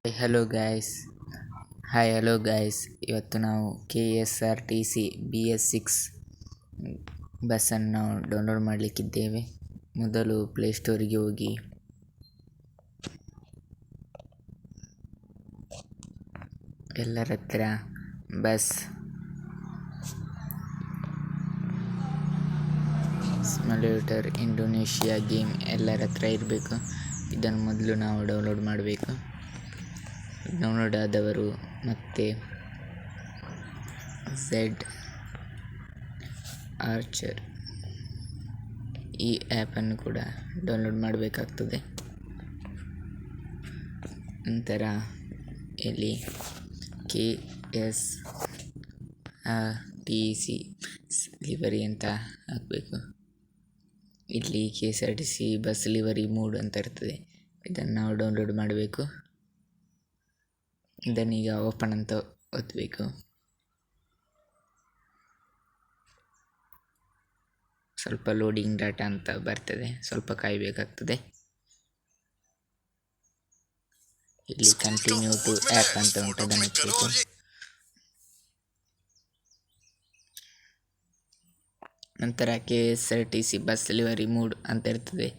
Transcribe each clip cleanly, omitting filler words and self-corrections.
Hello guys hello guys, ಇವತ್ತು ನಾವು KSRTC BS6 ಬಸ್ಸನ್ನು ನಾವು ಡೌನ್ಲೋಡ್ ಮಾಡಲಿಕ್ಕಿದ್ದೇವೆ. ಮೊದಲು ಪ್ಲೇಸ್ಟೋರಿಗೆ ಹೋಗಿ ಎಲ್ಲರ ಹತ್ರ ಬಸ್ ಸಿಮ್ಯುಲೇಟರ್ ಇಂಡೋನೇಷಿಯಾ ಗೇಮ್ ಎಲ್ಲರ ಹತ್ರ ಇರಬೇಕು. ಇದನ್ನು ಮೊದಲು ನಾವು ಡೌನ್ಲೋಡ್ ಮಾಡಬೇಕು. ಡೌನ್ಲೋಡ್ ಆದವರು ಮತ್ತೆ ಝೆಡ್ ಆರ್ಚರ್ ಈ ಆ್ಯಪನ್ನು ಕೂಡ ಡೌನ್ಲೋಡ್ ಮಾಡಬೇಕಾಗ್ತದೆ. ನಂತರ ಇಲ್ಲಿ KSRTC ಲಿವರಿ ಅಂತ ಹಾಕಬೇಕು. ಇಲ್ಲಿ KSRTC ಬಸ್ ಲಿವರಿ ಮೂಡ್ ಅಂತ ಇರ್ತದೆ. ಇದನ್ನು ನಾವು ಡೌನ್ಲೋಡ್ ಮಾಡಬೇಕು. ಇದನ್ನೀಗ ಓಪನ್ ಅಂತ ಒತ್ತಬೇಕು. ಸ್ವಲ್ಪ ಲೋಡಿಂಗ್ ಡಾಟಾ ಅಂತ ಬರ್ತದೆ, ಸ್ವಲ್ಪ ಕಾಯಬೇಕಾಗ್ತದೆ. ಇಲ್ಲಿ ಕಂಟಿನ್ಯೂ ಟು ಆ್ಯಪ್ ಅಂತ ಉಂಟು, ಅದನ್ನು ಒತ್ತಬೇಕು. ನಂತರ KSRTC ಬಸ್ ಲಿವರಿ ಮೂಡ್ ಅಂತ ಇರ್ತದೆ.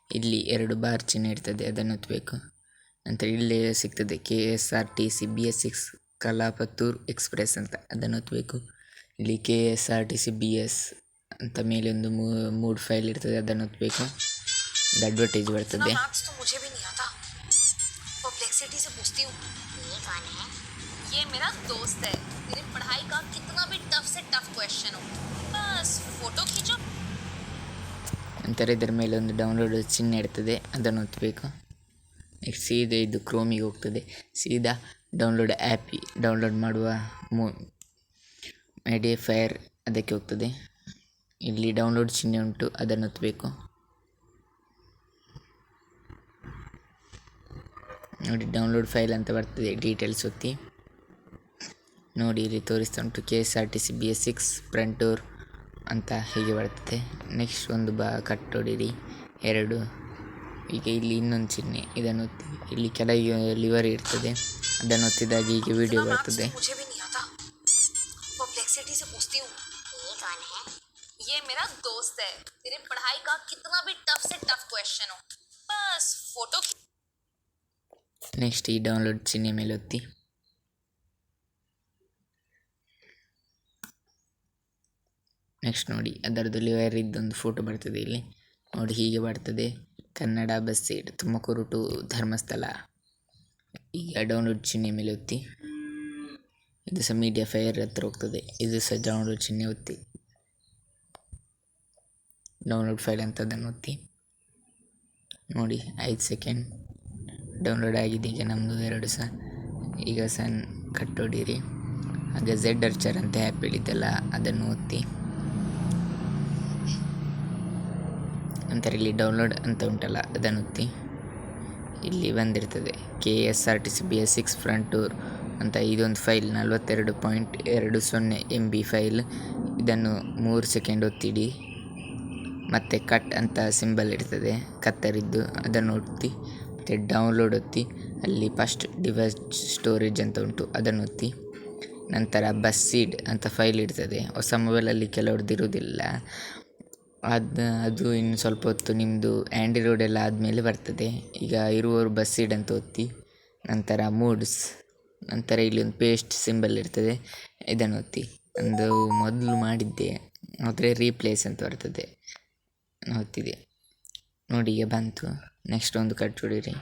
ಇಲ್ಲಿ 2 ಬಾರ್ ಚಿಹ್ನೆ ಇರ್ತದೆ, ಅದನ್ನು ಒತ್ತಬೇಕು. ನಂತರ ಇಲ್ಲೇ ಸಿಗ್ತದೆ KSRTC BS6 ಕಲಾಪತ್ತೂರ್ ಎಕ್ಸ್ಪ್ರೆಸ್ ಅಂತ, ಅದನ್ನು ಒತ್ತಬೇಕು. ಇಲ್ಲಿ KSRTC BS ಅಂತ ಮೇಲೆ ಒಂದು ಮೂಡ್ ಫೈಲ್ ಇರ್ತದೆ, ಅದನ್ನು ಒತ್ತಬೇಕು. ಅಡ್ವರ್ಟೈಸ್ ಬರ್ತದೆ. ನಂತರ ಇದರ ಮೇಲೆ ಒಂದು ಡೌನ್ಲೋಡ್ ಚಿಹ್ನೆ ಇರ್ತದೆ, ಅದನ್ನು ಒತ್ತಬೇಕು. ನೆಕ್ಸ್ಟ್ ಸೀದಾ ಇದು ಕ್ರೋಮಿಗೆ ಹೋಗ್ತದೆ. ಸೀದಾ ಡೌನ್ಲೋಡ್ ಆ್ಯಪ್ ಡೌನ್ಲೋಡ್ ಮಾಡುವ ಮೋಡಿಫೈಯರ್ ಅದಕ್ಕೆ ಹೋಗ್ತದೆ. ಇಲ್ಲಿ ಡೌನ್ಲೋಡ್ ಚಿಹ್ನೆ ಉಂಟು, ಅದನ್ನು ಒತ್ತಬೇಕು. ನೋಡಿ, ಡೌನ್ಲೋಡ್ ಫೈಲ್ ಅಂತ ಬರ್ತದೆ, ಡೀಟೇಲ್ಸ್ ಒತ್ತಿ. ನೋಡಿ, ಇಲ್ಲಿ ತೋರಿಸ್ತಾ ಉಂಟು KSRTC BS6 ಫ್ರಂಟ್ ಡೋರ್ ಅಂತ ಹೀಗೆ ಬರ್ತದೆ. ನೆಕ್ಸ್ಟ್ ಒಂದು ಕಟ್ ಹೊಡೀರಿ 2. ಈಗ ಇಲ್ಲಿ ಇನ್ನೊಂದು ಚಿಹ್ನೆ, ಇದನ್ನು ಒತ್ತಿ. ಇಲ್ಲಿ ಕೆಳಗೆ ಲಿವರ್ ಇರ್ತದೆ, ಅದನ್ನು ಒತ್ತಿದಾಗ ಹೀಗೆ ವಿಡಿಯೋ ಬರ್ತದೆ. ನೆಕ್ಸ್ಟ್ ಈ ಡೌನ್ಲೋಡ್ ಚಿಹ್ನೆ ಮೇಲೆ ಒತ್ತಿ. ನೆಕ್ಸ್ಟ್ ನೋಡಿ, ಅದರದ್ದು ಲಿವರ್ ಇದ್ದೊಂದು ಫೋಟೋ ಬರ್ತದೆ. ಇಲ್ಲಿ ನೋಡಿ, ಹೀಗೆ ಬರ್ತದೆ. Kannada bus seat Tumakuru to Dharmasthala. ಈಗ ಡೌನ್ಲೋಡ್ ಚಿಹ್ನೆ ಮೇಲೆ ಒತ್ತಿ. ಇದು ಸಹ ಮೀಡಿಯಾ ಫೈರ್ ಹತ್ರ ಹೋಗ್ತದೆ, ಇದು ಸಹ ಡೌನ್ಲೋಡ್ ಚಿಹ್ನೆ ಒತ್ತಿ. ಡೌನ್ಲೋಡ್ ಫೈಲ್ ಅಂತ ಅದನ್ನು ಒತ್ತಿ. ನೋಡಿ, 5 ಸೆಕೆಂಡ್ ಡೌನ್ಲೋಡ್ ಆಗಿದೆ. ಈಗ ನಮ್ಮದು 2 ಸಹ. ಈಗ ಸಹ ಕಟ್ ಹೊಡೀರಿ. ಹಾಗೆ ಝೆಡ್ ಆರ್ಚರ್ ಅಂತ ಆ್ಯಪ್ ಹೇಳಿದ್ದಲ್ಲ, ಅದನ್ನು ಒತ್ತಿ. ನಂತರ ಇಲ್ಲಿ ಡೌನ್ಲೋಡ್ ಅಂತ ಉಂಟಲ್ಲ, ಅದನ್ನು ಒತ್ತಿ. ಇಲ್ಲಿ ಬಂದಿರ್ತದೆ KSRTC BS6 ಫ್ರಂಟ್ ಡೋರ್ ಅಂತ. ಇದೊಂದು ಫೈಲ್ 42.20 MB ಫೈಲ್. ಇದನ್ನು 3 ಸೆಕೆಂಡ್ ಒತ್ತಿಡಿ. ಮತ್ತು ಕಟ್ ಅಂತ ಸಿಂಬಲ್ ಇರ್ತದೆ, ಕತ್ತರಿದ್ದು, ಅದನ್ನು ಒತ್ತಿ. ಮತ್ತು ಡೌನ್ಲೋಡ್ ಒತ್ತಿ. ಅಲ್ಲಿ ಫಸ್ಟ್ ಡಿವೈಸ್ ಸ್ಟೋರೇಜ್ ಅಂತ ಉಂಟು, ಅದನ್ನು ಒತ್ತಿ. ನಂತರ ಬಸ್ ಸೀಡ್ ಅಂತ ಫೈಲ್ ಇರ್ತದೆ. ಹೊಸ ಮೊಬೈಲಲ್ಲಿ ಕೆಲವ್ರದ್ದು ಇರುವುದಿಲ್ಲ, ಅದು ಇನ್ನು ಸ್ವಲ್ಪ ಹೊತ್ತು ನಿಮ್ಮದು ಆ್ಯಂಡ್ರಾಯ್ಡ್ ಎಲ್ಲ ಆದಮೇಲೆ ಬರ್ತದೆ. ಈಗ ಇರುವವರು ಬಸ್ ಸೀಡ್ ಅಂತ ಒತ್ತಿ. ನಂತರ ಮೂಡ್ಸ್, ನಂತರ ಇಲ್ಲಿ ಒಂದು ಪೇಸ್ಟ್ ಸಿಂಬಲ್ ಇರ್ತದೆ, ಇದನ್ನು ಒತ್ತಿ. ಒಂದು ಮೊದಲು ಮಾಡಿದ್ದೆ, ಆದರೆ ರೀಪ್ಲೇಸ್ ಅಂತ ಬರ್ತದೆ, ಒತ್ತಿದೆ. ನೋಡಿ, ಈಗ ಬಂತು. ನೆಕ್ಸ್ಟ್ ಒಂದು ಕಟ್ ಹೊಡೀರಿ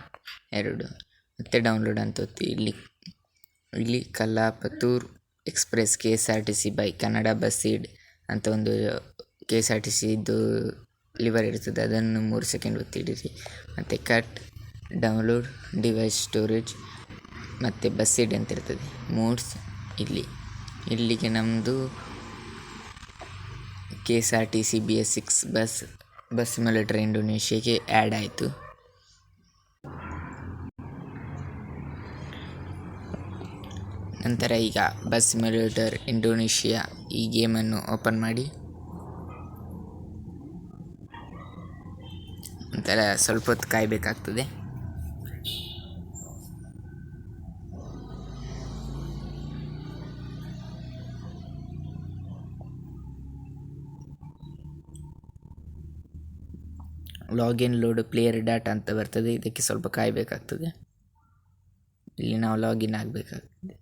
2. ಮತ್ತೆ ಡೌನ್ಲೋಡ್ ಅಂತ ಒತ್ತಿ. ಇಲ್ಲಿ ಕಲಾಪತ್ತೂರ್ express KSRTC by Kannada BUSSID ಅಂತ ಒಂದು KSRTC ಇದು ಲಿವರ್ ಇರ್ತದೆ, ಅದನ್ನು 3 ಸೆಕೆಂಡ್ ಒತ್ತಿಡಿರಿ. ಮತ್ತು ಕಟ್, ಡೌನ್ಲೋಡ್, ಡಿವೈಸ್ ಸ್ಟೋರೇಜ್ ಮತ್ತು ಬಸ್ ಸೀಡ್ ಅಂತ ಇರ್ತದೆ, ಮೂಡ್ಸ್. ಇಲ್ಲಿಗೆ ನಮ್ಮದು KSRTC BS6 ಬಸ್ ಸಿಮ್ಯುಲೇಟರ್ ಇಂಡೋನೇಷಿಯಾಗೆ ಆ್ಯಡ್ ಆಯಿತು. ನಂತರ ಈಗ ಬಸ್ ಸಿಮ್ಯುಲೇಟರ್ ಇಂಡೋನೇಷಿಯಾ ಈ ಗೇಮನ್ನು ಓಪನ್ ಮಾಡಿ. ನಂತರ ಸ್ವಲ್ಪ ಹೊತ್ತು ಕಾಯಬೇಕಾಗ್ತದೆ. ಲಾಗಿನ್ ಲೋಡ್ ಪ್ಲೇಯರ್ ಡಾಟಾ ಅಂತ ಬರ್ತದೆ. ಇದಕ್ಕೆ ಸ್ವಲ್ಪ ಕಾಯಬೇಕಾಗ್ತದೆ. ಇಲ್ಲಿ ನಾವು ಲಾಗಿನ್ ಆಗಬೇಕಾಗ್ತದೆ.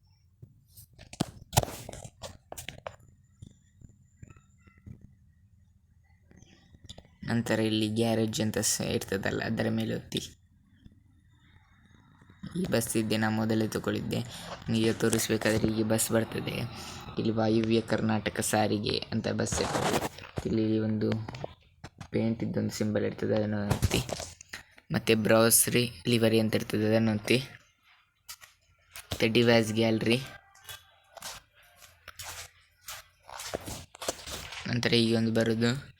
ನಂತರ ಇಲ್ಲಿ ಗ್ಯಾರೇಜ್ ಅಂತ ಇರ್ತದಲ್ಲ, ಅದರ ಮೇಲೆ ಒತ್ತಿ. ಈ ಬಸ್ ಇದ್ದೆ ನಾನು ಮೊದಲೇ ತಗೊಳ್ಳಿದ್ದೆ. ನಿಮಗೆ ತೋರಿಸ್ಬೇಕಾದ್ರೆ ಈಗ ಬಸ್ ಬರ್ತದೆ. ಇಲ್ಲಿ ವಾಯುವ್ಯ ಕರ್ನಾಟಕ ಸಾರಿಗೆ ಅಂತ ಬಸ್ ಇರ್ತದೆ. ಇಲ್ಲಿ ಒಂದು ಪೇಂಟ್ ಇದ್ದೊಂದು ಸಿಂಬಲ್ ಇರ್ತದೆ, ಅದನ್ನು ಒತ್ತಿ. ಮತ್ತು ಬ್ರೌಸರಿ ಲಿವರಿ ಅಂತ ಇರ್ತದೆ, ಅದನ್ನು ಒತ್ತಿ. ಮತ್ತು ಡಿವೈಸ್ ಗ್ಯಾಲರಿ. ನಂತರ ಈಗ ಒಂದು ಬರೋದು